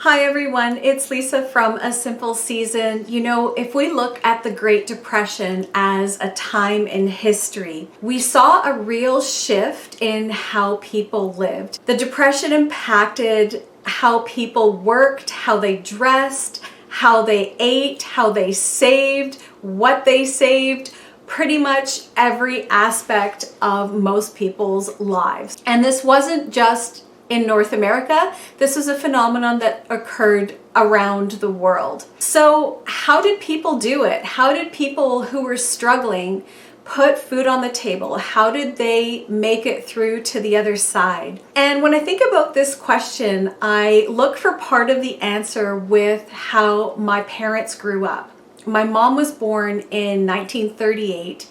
Hi everyone, it's Lisa from A Simple Season. You know, if we look at the Great Depression as a time in history, we saw a real shift in how people lived. The Depression impacted how people worked, how they dressed, how they ate, how they saved, what they saved, pretty much every aspect of most people's lives. And this wasn't just in North America. This was a phenomenon that occurred around the world. So how did people do it? How did people who were struggling put food on the table? How did they make it through to the other side? And when I think about this question, I look for part of the answer with how my parents grew up. My mom was born in 1938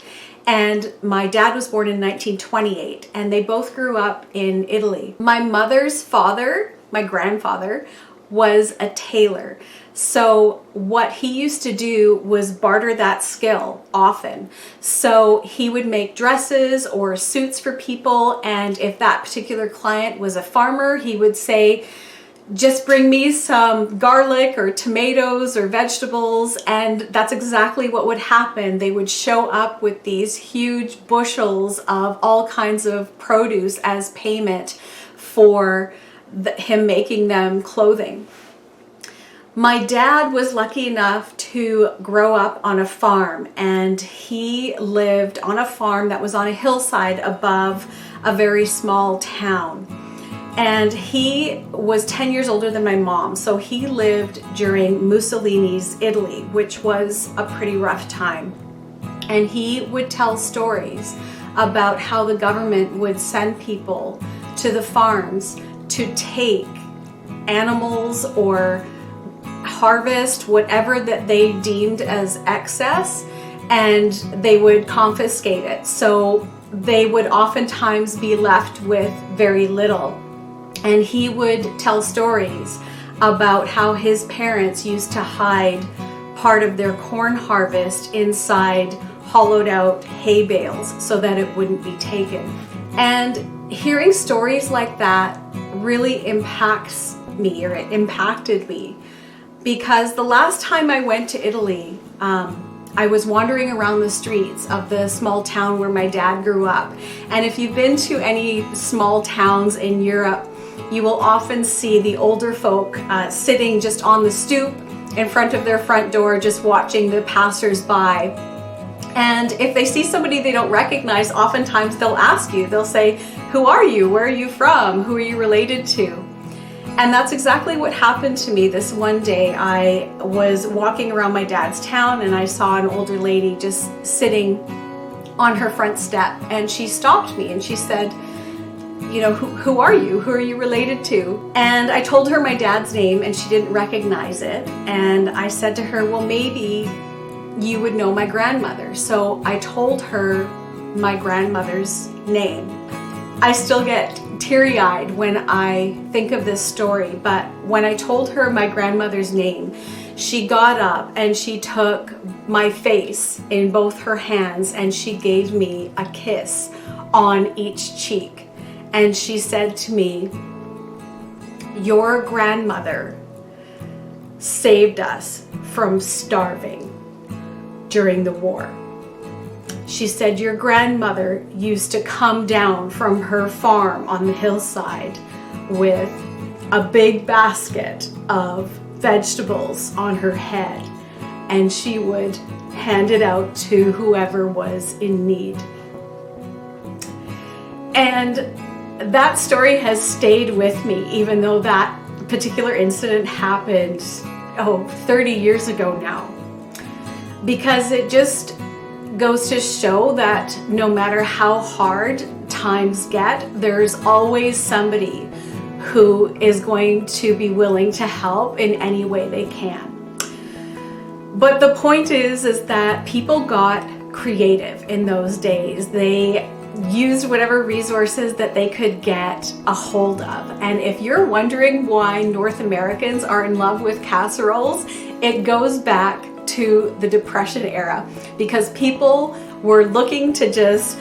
and my dad was born in 1928, and they both grew up in Italy. My mother's father, my grandfather, was a tailor. So what he used to do was barter that skill often. So he would make dresses or suits for people, and if that particular client was a farmer, he would say, just bring me some garlic or tomatoes or vegetables, and that's exactly what would happen. They would show up with these huge bushels of all kinds of produce as payment for him making them clothing. My dad was lucky enough to grow up on a farm, and he lived on a farm that was on a hillside above a very small town. And he was 10 years older than my mom, so he lived during Mussolini's Italy, which was a pretty rough time. And he would tell stories about how the government would send people to the farms to take animals or harvest whatever that they deemed as excess, and they would confiscate it. So they would oftentimes be left with very little. And he would tell stories about how his parents used to hide part of their corn harvest inside hollowed out hay bales so that it wouldn't be taken. And hearing stories like that really impacts me, or it impacted me, because the last time I went to Italy, I was wandering around the streets of the small town where my dad grew up. And if you've been to any small towns in Europe, you will often see the older folk sitting just on the stoop in front of their front door, just watching the passers-by. And if they see somebody they don't recognize, oftentimes they'll ask you, they'll say, "Who are you? Where are you from? Who are you related to?" And that's exactly what happened to me this one day. I was walking around my dad's town and I saw an older lady just sitting on her front step, and she stopped me and she said, you know, who are you? Who are you related to? And I told her my dad's name and she didn't recognize it. And I said to her, well, maybe you would know my grandmother. So I told her my grandmother's name. I still get teary-eyed when I think of this story, but when I told her my grandmother's name, she got up and she took my face in both her hands and she gave me a kiss on each cheek. And she said to me, "Your grandmother saved us from starving during the war." She said, "Your grandmother used to come down from her farm on the hillside with a big basket of vegetables on her head, and she would hand it out to whoever was in need." And that story has stayed with me, even though that particular incident happened 30 years ago now, because it just goes to show that no matter how hard times get, there's always somebody who is going to be willing to help in any way they can. But the point is that people got creative in those days. They used whatever resources that they could get a hold of. And if you're wondering why North Americans are in love with casseroles, it goes back to the Depression era, because people were looking to just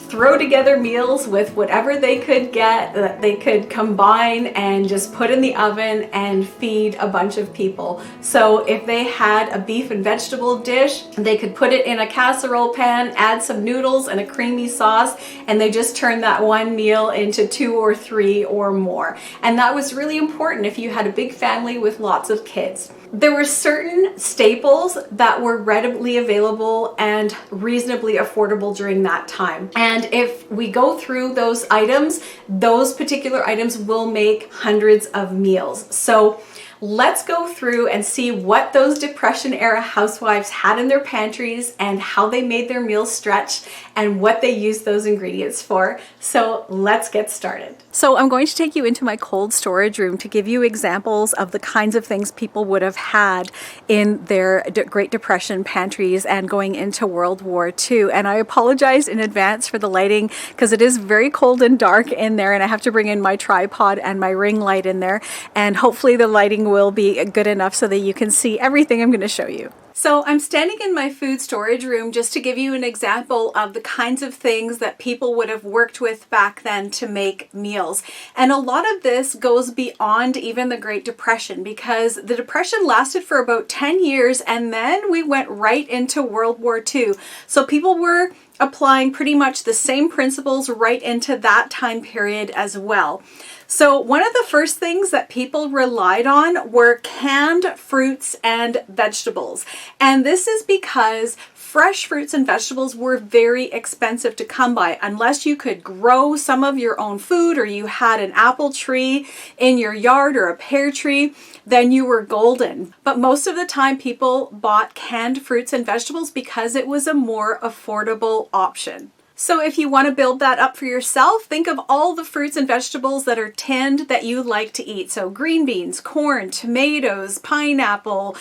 throw together meals with whatever they could get that they could combine and just put in the oven and feed a bunch of people. So if they had a beef and vegetable dish, they could put it in a casserole pan, add some noodles and a creamy sauce, and they just turned that one meal into 2 or 3 or more. And that was really important if you had a big family with lots of kids. There were certain staples that were readily available and reasonably affordable during that time. And if we go through those items, those particular items will make hundreds of meals. So let's go through and see what those Depression era housewives had in their pantries and how they made their meals stretch and what they used those ingredients for. So let's get started. So I'm going to take you into my cold storage room to give you examples of the kinds of things people would have had in their Great Depression pantries and going into World War II. And I apologize in advance for the lighting because it is very cold and dark in there, and I have to bring in my tripod and my ring light in there. And hopefully the lighting will be good enough so that you can see everything I'm going to show you. So I'm standing in my food storage room just to give you an example of the kinds of things that people would have worked with back then to make meals. And a lot of this goes beyond even the Great Depression, because the Depression lasted for about 10 years and then we went right into World War II. So people were applying pretty much the same principles right into that time period as well. So one of the first things that people relied on were canned fruits and vegetables. And this is because fresh fruits and vegetables were very expensive to come by. Unless you could grow some of your own food or you had an apple tree in your yard or a pear tree, then you were golden. But most of the time people bought canned fruits and vegetables because it was a more affordable option. So if you want to build that up for yourself, think of all the fruits and vegetables that are tinned that you like to eat. So green beans, corn, tomatoes, pineapple,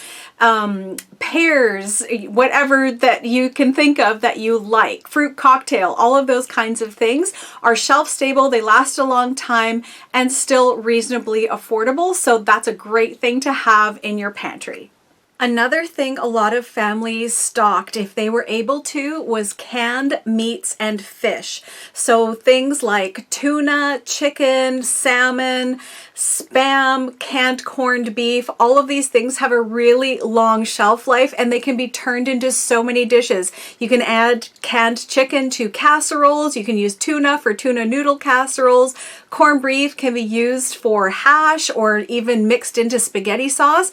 pears, whatever that you can think of that you like. Fruit cocktail, all of those kinds of things are shelf stable. They last a long time and still reasonably affordable. So that's a great thing to have in your pantry. Another thing a lot of families stocked, if they were able to, was canned meats and fish. So things like tuna, chicken, salmon, Spam, canned corned beef, all of these things have a really long shelf life and they can be turned into so many dishes. You can add canned chicken to casseroles. You can use tuna for tuna noodle casseroles. Corned beef can be used for hash or even mixed into spaghetti sauce.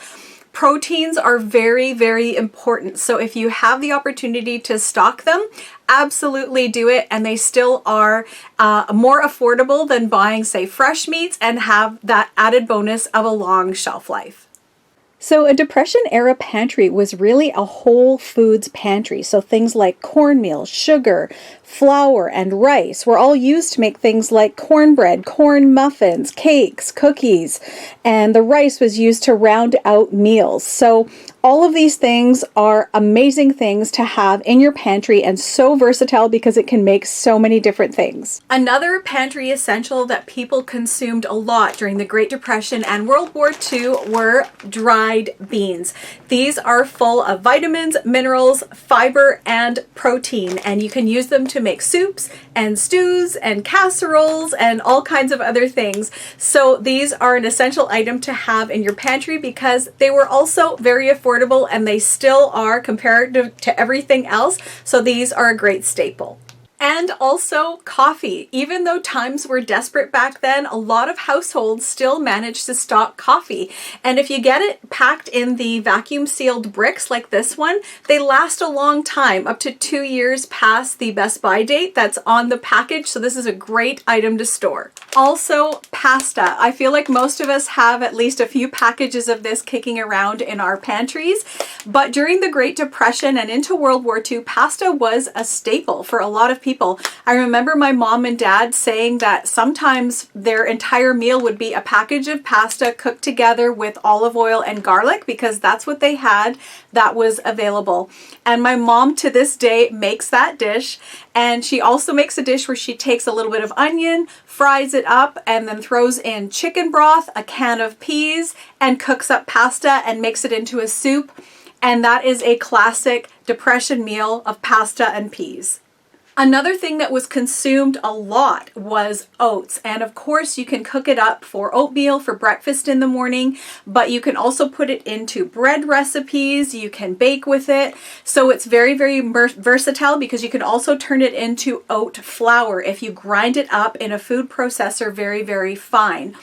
Proteins are very, very important. So if you have the opportunity to stock them, absolutely do it. And they still are more affordable than buying, say, fresh meats and have that added bonus of a long shelf life. So a Depression era pantry was really a whole foods pantry. So things like cornmeal, sugar, flour, and rice were all used to make things like cornbread, corn muffins, cakes, cookies, and the rice was used to round out meals. So all of these things are amazing things to have in your pantry and so versatile because it can make so many different things. Another pantry essential that people consumed a lot during the Great Depression and World War II were dried beans. These are full of vitamins, minerals, fiber, and protein, and you can use them to make soups and stews and casseroles and all kinds of other things. So these are an essential item to have in your pantry because they were also very affordable and they still are compared to everything else. So these are a great staple. And also coffee. Even though times were desperate back then, a lot of households still managed to stock coffee. And if you get it packed in the vacuum sealed bricks like this one, they last a long time, up to 2 years past the best by date that's on the package. So this is a great item to store. Also, pasta. I feel like most of us have at least a few packages of this kicking around in our pantries. But during the Great Depression and into World War II, pasta was a staple for a lot of people. I remember my mom and dad saying that sometimes their entire meal would be a package of pasta cooked together with olive oil and garlic because that's what they had that was available. And my mom to this day makes that dish, and she also makes a dish where she takes a little bit of onion, fries it up, and then throws in chicken broth, a can of peas, and cooks up pasta and makes it into a soup. And that is a classic Depression meal of pasta and peas. Another thing that was consumed a lot was oats. And of course, you can cook it up for oatmeal for breakfast in the morning, but you can also put it into bread recipes. You can bake with it. So it's very, very versatile because you can also turn it into oat flour if you grind it up in a food processor very, very fine.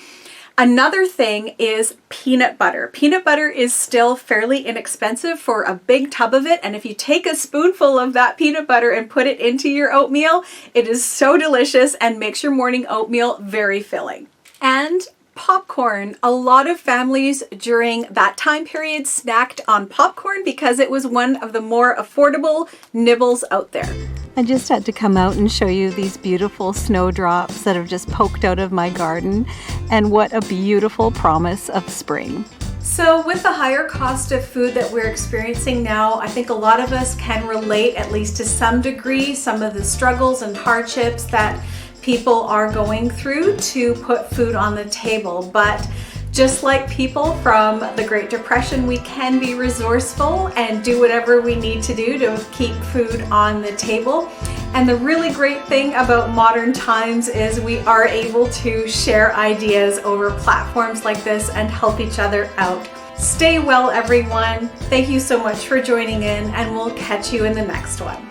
Another thing is peanut butter. Peanut butter is still fairly inexpensive for a big tub of it, and if you take a spoonful of that peanut butter and put it into your oatmeal, it is so delicious and makes your morning oatmeal very filling. And popcorn. A lot of families during that time period snacked on popcorn because it was one of the more affordable nibbles out there. I just had to come out and show you these beautiful snowdrops that have just poked out of my garden, and what a beautiful promise of spring. So with the higher cost of food that we're experiencing now, I think a lot of us can relate, at least to some degree, some of the struggles and hardships that people are going through to put food on the table. But just like people from the Great Depression, we can be resourceful and do whatever we need to do to keep food on the table. And the really great thing about modern times is we are able to share ideas over platforms like this and help each other out. Stay well, everyone. Thank you so much for joining in, and we'll catch you in the next one.